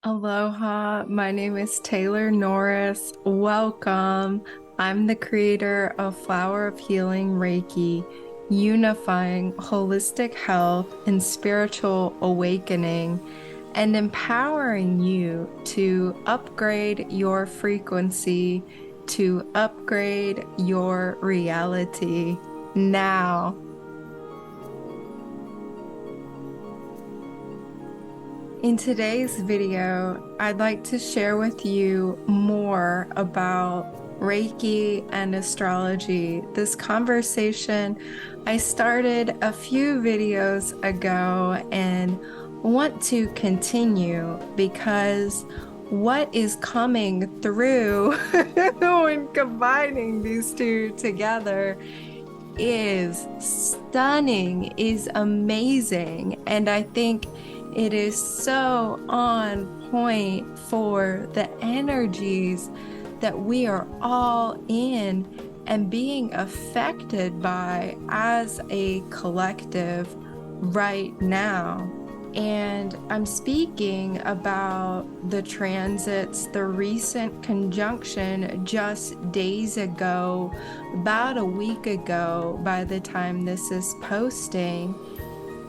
Aloha, my name is Taylor Norris. Welcome. I'm the creator of Flower of Healing Reiki, unifying holistic health and spiritual awakening and empowering you to upgrade your frequency, to upgrade your reality now. In today's video, I'd like to share with you more about Reiki and astrology. This conversation I started a few videos ago and want to continue because what is coming through when combining these two together is stunning, is amazing, and I think it is so on point for the energies that we are all in and being affected by as a collective right now. And I'm speaking about the transits, the recent conjunction just days ago, about a week ago, by the time this is posting,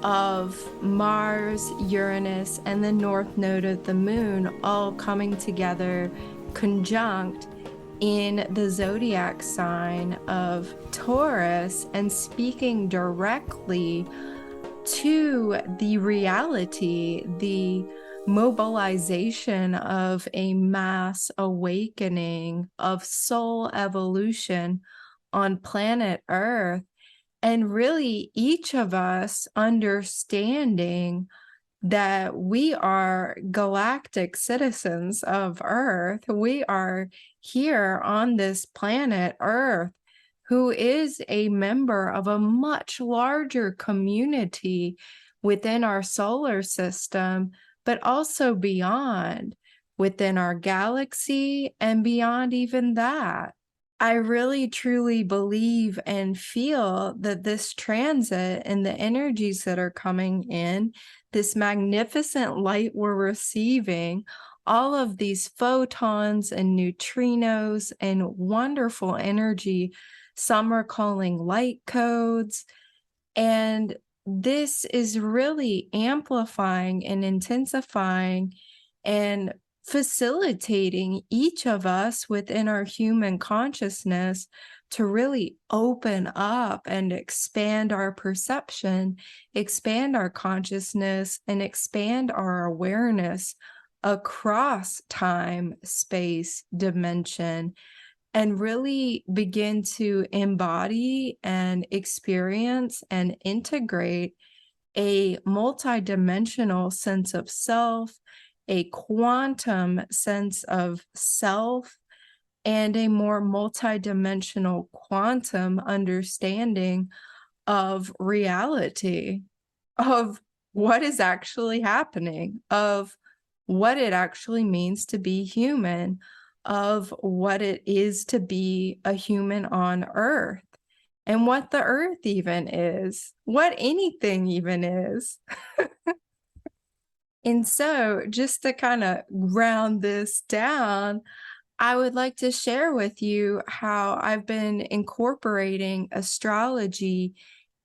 of Mars, Uranus, and the North Node of the Moon all coming together conjunct in the zodiac sign of Taurus and speaking directly to the reality, the mobilization of a mass awakening of soul evolution on planet Earth. And really, each of us understanding that we are galactic citizens of Earth. We are here on this planet Earth, who is a member of a much larger community within our solar system, but also beyond, within our galaxy and beyond even that. I really truly believe and feel that this transit and the energies that are coming in, this magnificent light we're receiving, all of these photons and neutrinos and wonderful energy, some are calling light codes. And this is really amplifying and intensifying and facilitating each of us within our human consciousness to really open up and expand our perception, expand our consciousness, and expand our awareness across time, space, dimension, and really begin to embody and experience and integrate a multidimensional sense of self, a quantum sense of self, and a more multidimensional quantum understanding of reality, of what is actually happening, of what it actually means to be human, of what it is to be a human on Earth, and what the Earth even is, what anything even is. And so, just to kind of round this down, I would like to share with you how I've been incorporating astrology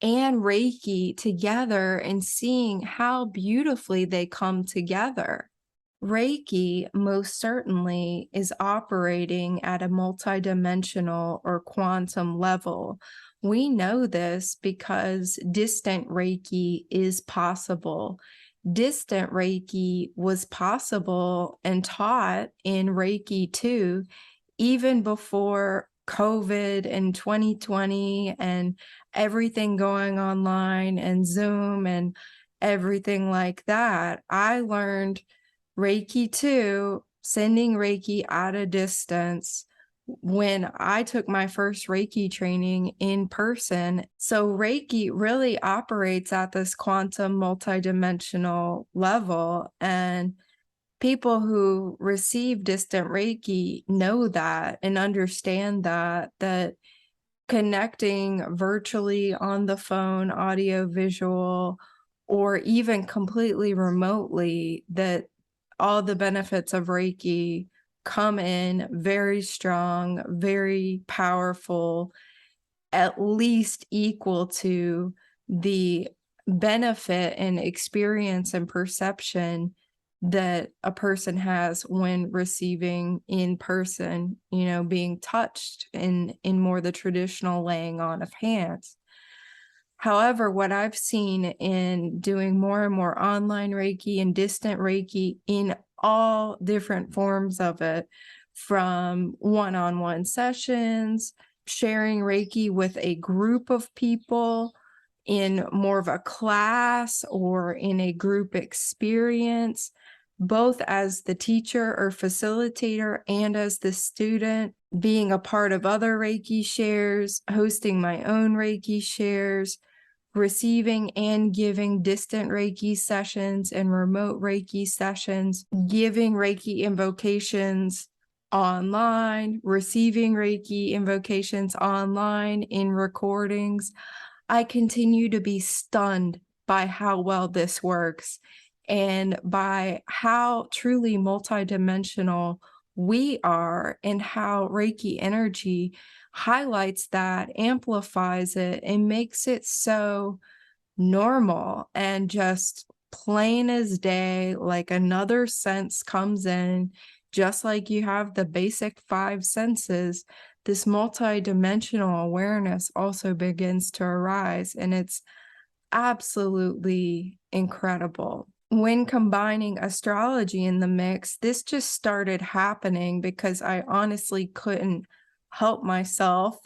and Reiki together and seeing how beautifully they come together. Reiki most certainly is operating at a multidimensional or quantum level. We know this because distant Reiki is possible. Distant Reiki was possible and taught in Reiki 2, even before COVID and 2020 and everything going online and Zoom and everything like that. I learned Reiki 2, sending Reiki at a distance, when I took my first Reiki training in person. So Reiki really operates at this quantum multidimensional level, and people who receive distant Reiki know that and understand that connecting virtually on the phone, audio, visual, or even completely remotely, that all the benefits of Reiki come in very strong, very powerful, at least equal to the benefit and experience and perception that a person has when receiving in person, being touched in more the traditional laying on of hands. However, what I've seen in doing more and more online Reiki and distant Reiki in all different forms of it, from one-on-one sessions, sharing Reiki with a group of people in more of a class or in a group experience, both as the teacher or facilitator and as the student, being a part of other Reiki shares, hosting my own Reiki shares, receiving and giving distant Reiki sessions and remote Reiki sessions, giving Reiki invocations online, receiving Reiki invocations online in recordings. I continue to be stunned by how well this works and by how truly multidimensional we are, and how Reiki energy highlights that, amplifies it, and makes it so normal and just plain as day, like another sense comes in. Just like you have the basic 5 senses, this multidimensional awareness also begins to arise, and it's absolutely incredible. When combining astrology in the mix, this just started happening because I honestly couldn't help myself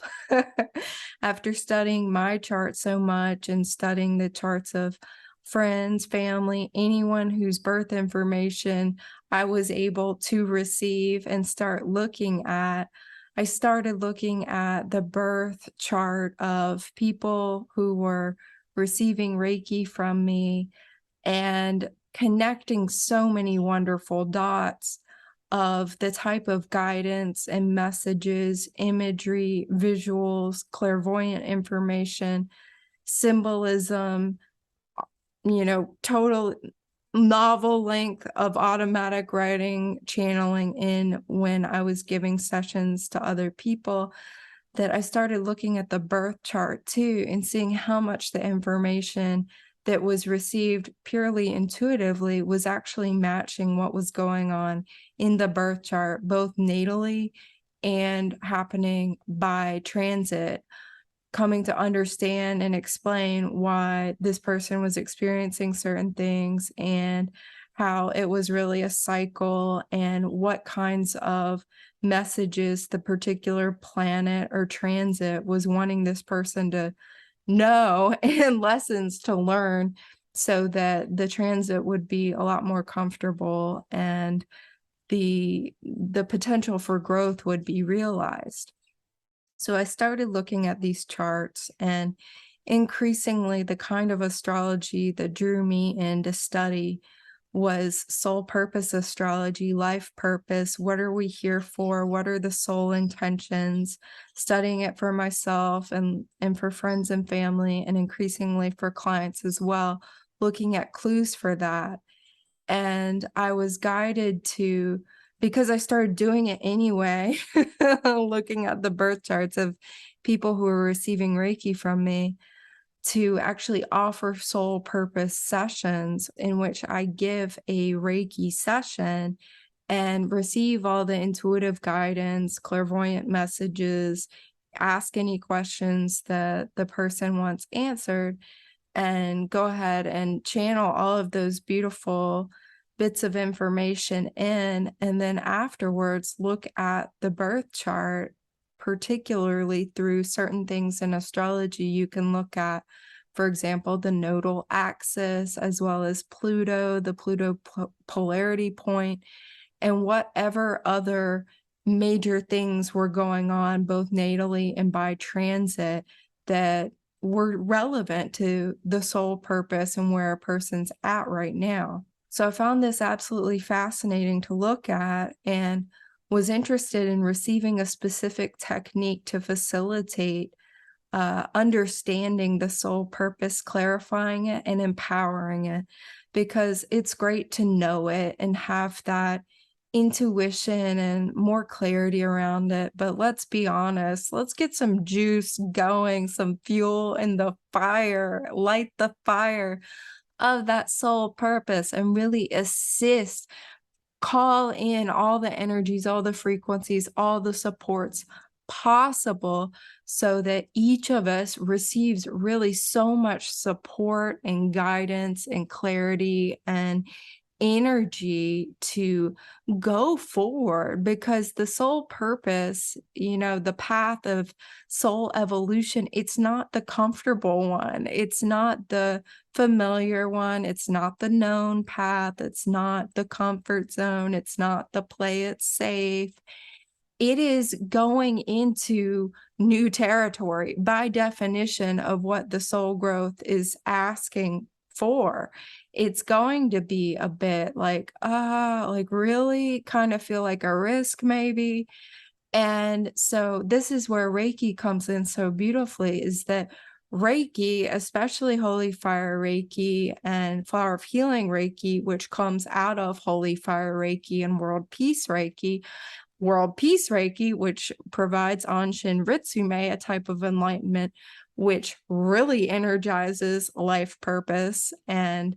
after studying my chart so much and studying the charts of friends, family, anyone whose birth information I was able to receive and start looking at. I started looking at the birth chart of people who were receiving Reiki from me and connecting so many wonderful dots of the type of guidance and messages, imagery, visuals, clairvoyant information, symbolism, total novel length of automatic writing, channeling in when I was giving sessions to other people, that I started looking at the birth chart too and seeing how much the information that was received purely intuitively was actually matching what was going on in the birth chart, both natally and happening by transit, coming to understand and explain why this person was experiencing certain things and how it was really a cycle and what kinds of messages the particular planet or transit was wanting this person to know and lessons to learn so that the transit would be a lot more comfortable and the potential for growth would be realized. So I started looking at these charts, and increasingly the kind of astrology that drew me in to study was soul purpose astrology, life purpose. What are we here for? What are the soul intentions? Studying it for myself and for friends and family, and increasingly for clients as well, looking at clues for that. And I was guided to, because I started doing it anyway, looking at the birth charts of people who were receiving Reiki from me, to actually offer soul purpose sessions in which I give a Reiki session and receive all the intuitive guidance, clairvoyant messages, ask any questions that the person wants answered, and go ahead and channel all of those beautiful bits of information in, and then afterwards look at the birth chart, particularly through certain things in astrology. You can look at, for example, the nodal axis, as well as Pluto, the Pluto polarity point, and whatever other major things were going on both natally and by transit that were relevant to the soul purpose and where a person's at right now. So I found this absolutely fascinating to look at, and was interested in receiving a specific technique to facilitate understanding the soul purpose, clarifying it, and empowering it. because it's great to know it and have that intuition and more clarity around it. But let's be honest, let's get some juice going, some fuel in the fire, light the fire of that soul purpose and really assist, call in all the energies, all the frequencies, all the supports possible so that each of us receives really so much support and guidance and clarity and energy to go forward, because the soul purpose, the path of soul evolution, it's not the comfortable one. It's not the familiar one. It's not the known path. It's not the comfort zone. It's not the play it safe. It is going into new territory by definition of what the soul growth is asking for. It's going to be a bit like really kind of feel like a risk maybe. And so this is where Reiki comes in so beautifully, is that Reiki, especially Holy Fire Reiki and Flower of Healing Reiki, which comes out of Holy Fire Reiki and World Peace Reiki, which provides Anshin Ritsume, a type of enlightenment, which really energizes life purpose and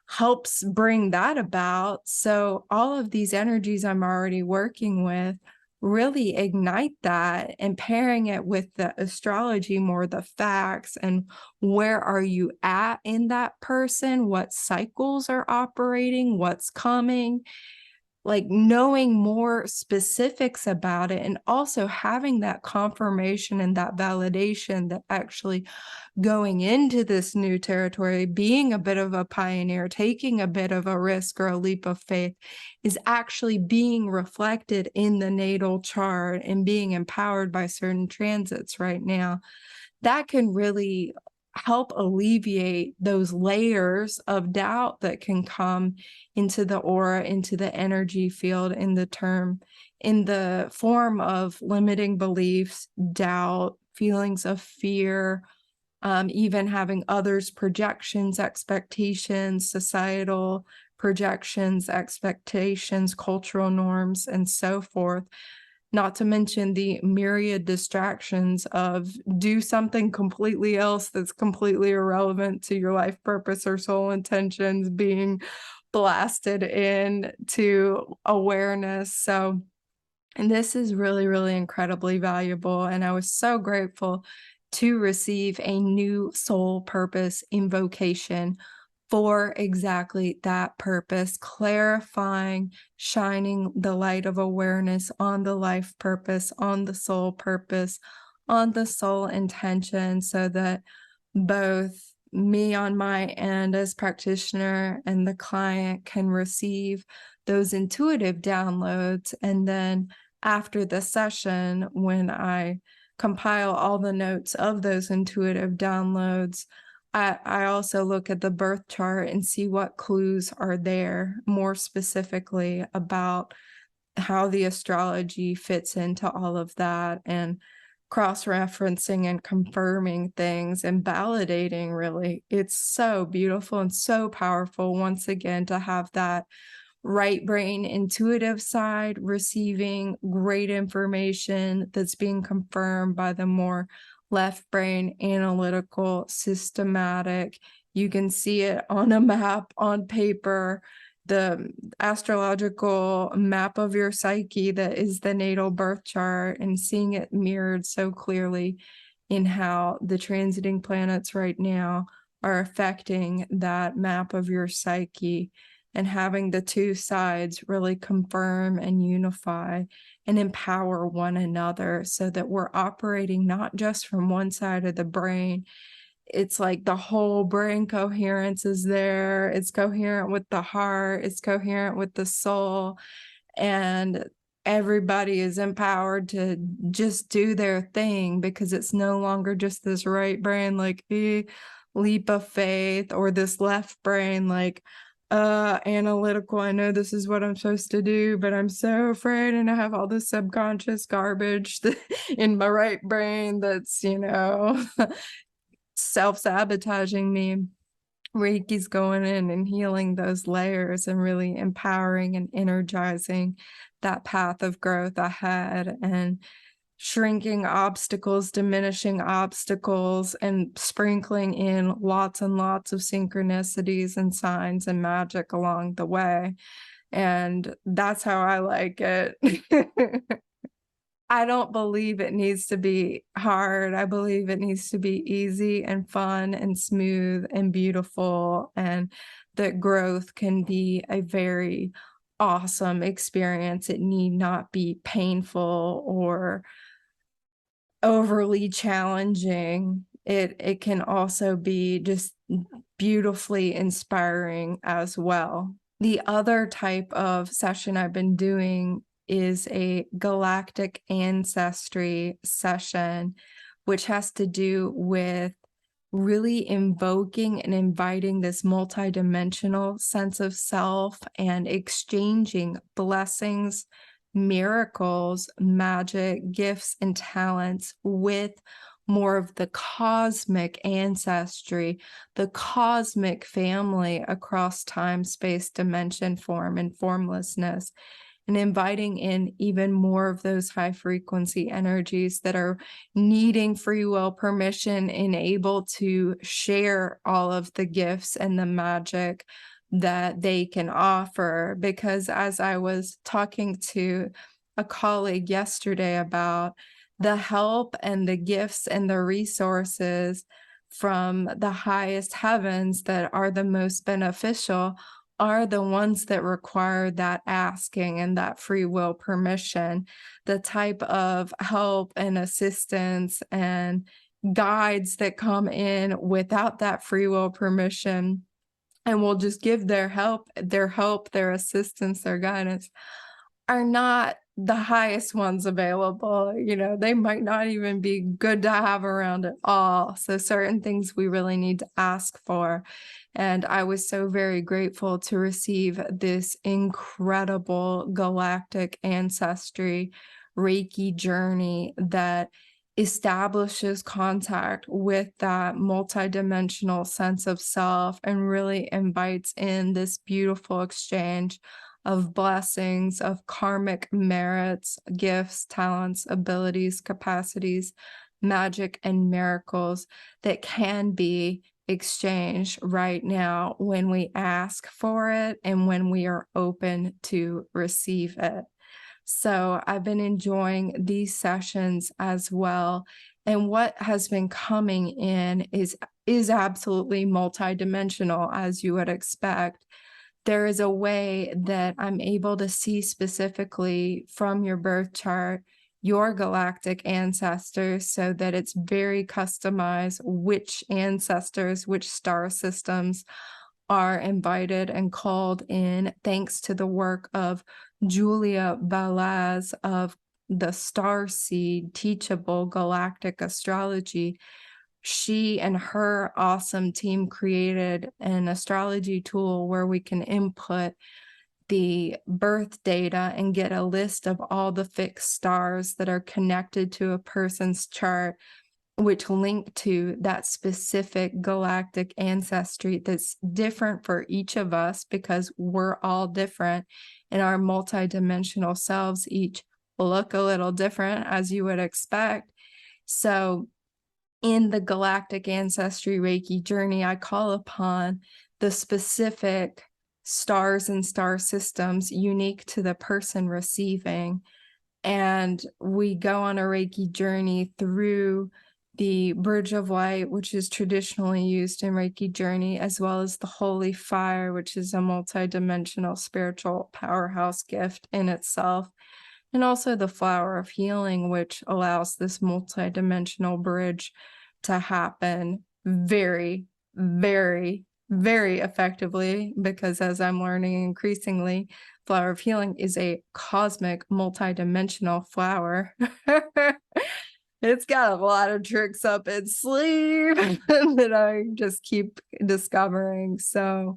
helps bring that about. So all of these energies I'm already working with really ignite that, and pairing it with the astrology, more the facts, and where are you at in that person, what cycles are operating, what's coming, like knowing more specifics about it, and also having that confirmation and that validation that actually going into this new territory, being a bit of a pioneer, taking a bit of a risk or a leap of faith, is actually being reflected in the natal chart and being empowered by certain transits right now. That can really help alleviate those layers of doubt that can come into the aura, into the energy field, in the form of limiting beliefs, doubt, feelings of fear, even having others' projections, expectations, societal projections, expectations, cultural norms, and so forth. Not to mention the myriad distractions of do something completely else that's completely irrelevant to your life purpose or soul intentions being blasted into awareness. So, and this is really, really incredibly valuable. And I was so grateful to receive a new soul purpose invocation for exactly that purpose, clarifying, shining the light of awareness on the life purpose, on the soul purpose, on the soul intention, so that both me on my end as practitioner and the client can receive those intuitive downloads. And then after the session, when I compile all the notes of those intuitive downloads, I also look at the birth chart and see what clues are there more specifically about how the astrology fits into all of that, and cross-referencing and confirming things and validating. Really, it's so beautiful and so powerful once again to have that right brain intuitive side receiving great information that's being confirmed by the more left brain analytical, systematic. You can see it on a map, on paper, the astrological map of your psyche that is the natal birth chart, and seeing it mirrored so clearly in how the transiting planets right now are affecting that map of your psyche, and having the two sides really confirm and unify and empower one another so that we're operating not just from one side of the brain. It's like the whole brain coherence is there. It's coherent with the heart. It's coherent with the soul. And everybody is empowered to just do their thing, because it's no longer just this right brain, like leap of faith, or this left brain, like analytical. I know this is what I'm supposed to do, but I'm so afraid, and I have all this subconscious garbage in my right brain that's self-sabotaging me. Reiki's going in and healing those layers and really empowering and energizing that path of growth ahead, and shrinking obstacles, diminishing obstacles, and sprinkling in lots and lots of synchronicities and signs and magic along the way. And that's how I like it. I don't believe it needs to be hard. I believe it needs to be easy and fun and smooth and beautiful, and that growth can be a very awesome experience. It need not be painful or overly challenging. It can also be just beautifully inspiring as well. The other type of session I've been doing is a Galactic Ancestry session, which has to do with really invoking and inviting this multidimensional sense of self and exchanging blessings, miracles, magic, gifts, and talents with more of the cosmic ancestry, the cosmic family across time, space, dimension, form, and formlessness, and inviting in even more of those high frequency energies that are needing free will permission and able to share all of the gifts and the magic that they can offer. Because as I was talking to a colleague yesterday about the help and the gifts and the resources from the highest heavens that are the most beneficial are the ones that require that asking and that free will permission. The type of help and assistance and guides that come in without that free will permission and will just give their help, their assistance, their guidance, are not the highest ones available. You know, they might not even be good to have around at all. So certain things we really need to ask for. And I was so very grateful to receive this incredible Galactic Ancestry Reiki journey that establishes contact with that multidimensional sense of self and really invites in this beautiful exchange of blessings, of karmic merits, gifts, talents, abilities, capacities, magic, and miracles that can be exchanged right now when we ask for it and when we are open to receive it. So I've been enjoying these sessions as well. And what has been coming in is absolutely multidimensional, as you would expect. There is a way that I'm able to see specifically from your birth chart your galactic ancestors, so that it's very customized which ancestors, which star systems are invited and called in, thanks to the work of Julia Balaz of the Starseed Teachable Galactic Astrology. She and her awesome team created an astrology tool where we can input the birth data and get a list of all the fixed stars that are connected to a person's chart, which link to that specific galactic ancestry that's different for each of us, because we're all different and our multidimensional selves each look a little different, as you would expect. So in the Galactic Ancestry Reiki journey, I call upon the specific stars and star systems unique to the person receiving. And we go on a Reiki journey through the Bridge of Light, which is traditionally used in Reiki journey, as well as the Holy Fire, which is a multidimensional spiritual powerhouse gift in itself. And also the Flower of Healing, which allows this multidimensional bridge to happen very, very, very effectively, because as I'm learning increasingly, Flower of Healing is a cosmic multidimensional flower. It's got a lot of tricks up its sleeve that I just keep discovering. So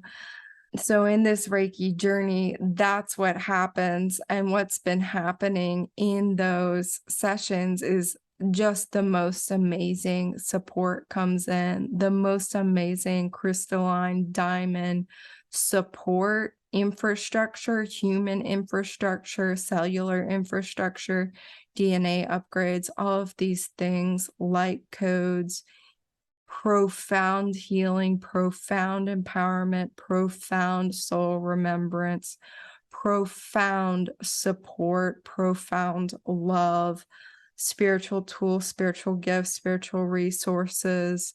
in this Reiki journey, that's what happens. And what's been happening in those sessions is just the most amazing support comes in, the most amazing crystalline diamond support infrastructure, human infrastructure, cellular infrastructure, DNA upgrades, all of these things, light codes, profound healing, profound empowerment, profound soul remembrance, profound support, profound love, spiritual tools, spiritual gifts, spiritual resources,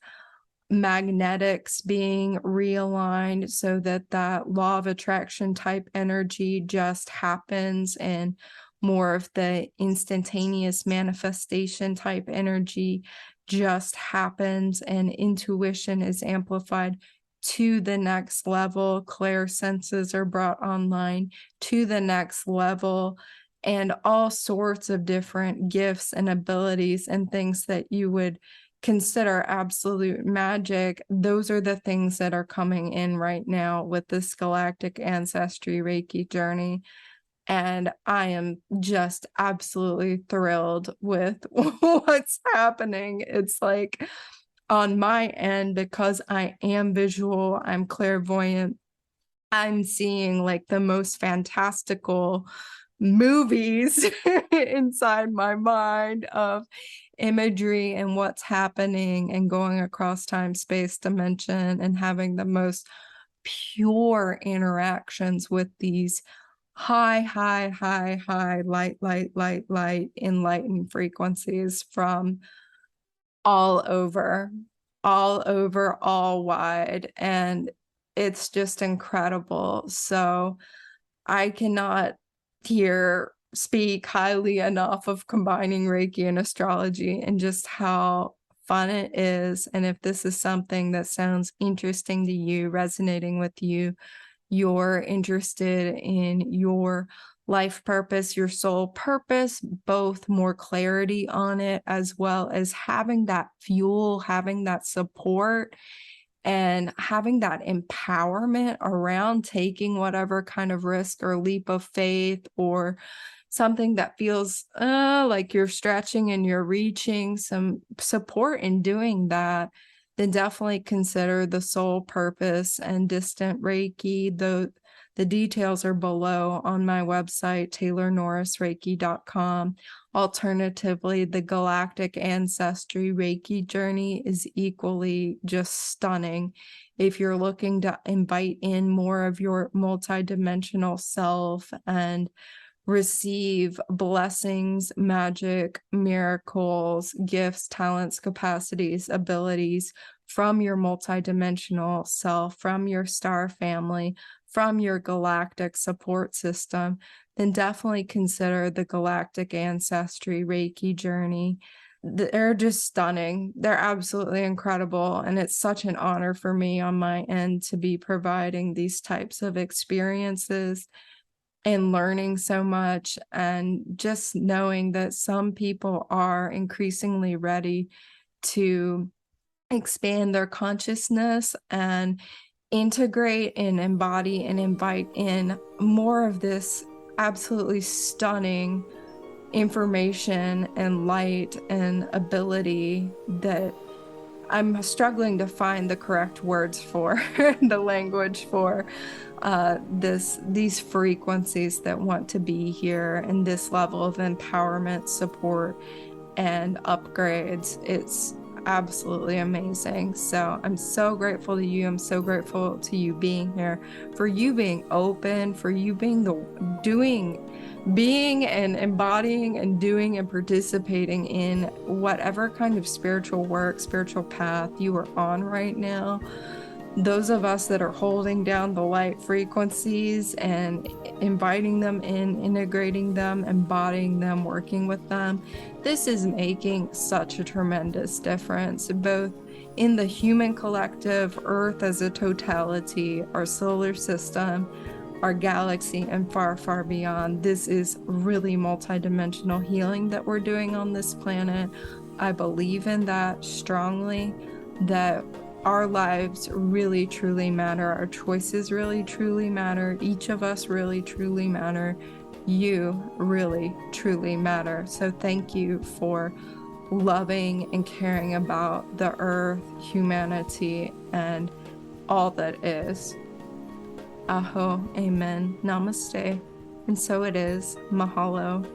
magnetics being realigned so that that law of attraction type energy just happens, and more of the instantaneous manifestation type energy just happens, and intuition is amplified to the next level. Clair senses are brought online to the next level, and all sorts of different gifts and abilities and things that you would consider absolute magic. Those are the things that are coming in right now with this Galactic Ancestry Reiki journey. And I am just absolutely thrilled with what's happening. It's like on my end, because I am visual, I'm clairvoyant, I'm seeing like the most fantastical movies inside my mind of imagery and what's happening, and going across time, space, dimension, and having the most pure interactions with these high light enlightened frequencies from all over, all wide. And it's just incredible. So I cannot speak highly enough of combining Reiki and astrology, and just how fun it is. And if this is something that sounds interesting to you, resonating with you, you're interested in your life purpose, your soul purpose, both more clarity on it, as well as having that fuel, having that support, and having that empowerment around taking whatever kind of risk or leap of faith, or something that feels like you're stretching and you're reaching some support in doing that, then definitely consider the soul purpose and distant Reiki. The details are below on my website, taylornorrisreiki.com. Alternatively, the Galactic Ancestry Reiki journey is equally just stunning. If you're looking to invite in more of your multidimensional self and receive blessings, magic, miracles, gifts, talents, capacities, abilities from your multidimensional self, from your star family, from your galactic support system, then definitely consider the Galactic Ancestry Reiki journey. They're just stunning. They're absolutely incredible. And it's such an honor for me on my end to be providing these types of experiences and learning so much, and just knowing that some people are increasingly ready to expand their consciousness and integrate and embody and invite in more of this absolutely stunning information and light and ability that I'm struggling to find the correct words for, the language for these frequencies that want to be here, and this level of empowerment, support, and upgrades. It's absolutely amazing. So I'm so grateful to you. I'm so grateful to you being here, for you being open, for you being being and embodying and doing and participating in whatever kind of spiritual work, spiritual path you are on right now. Those of us that are holding down the light frequencies and inviting them in, integrating them, embodying them, working with them, this is making such a tremendous difference, both in the human collective, Earth as a totality, our solar system, our galaxy, and far beyond. This is really multidimensional healing that we're doing on this planet. I believe in that strongly, that our lives really truly matter. Our choices really truly matter. Each of us really truly matter. You really truly matter. So thank you for loving and caring about the earth, humanity, and all that is. Aho, amen, namaste. And so it is. Mahalo.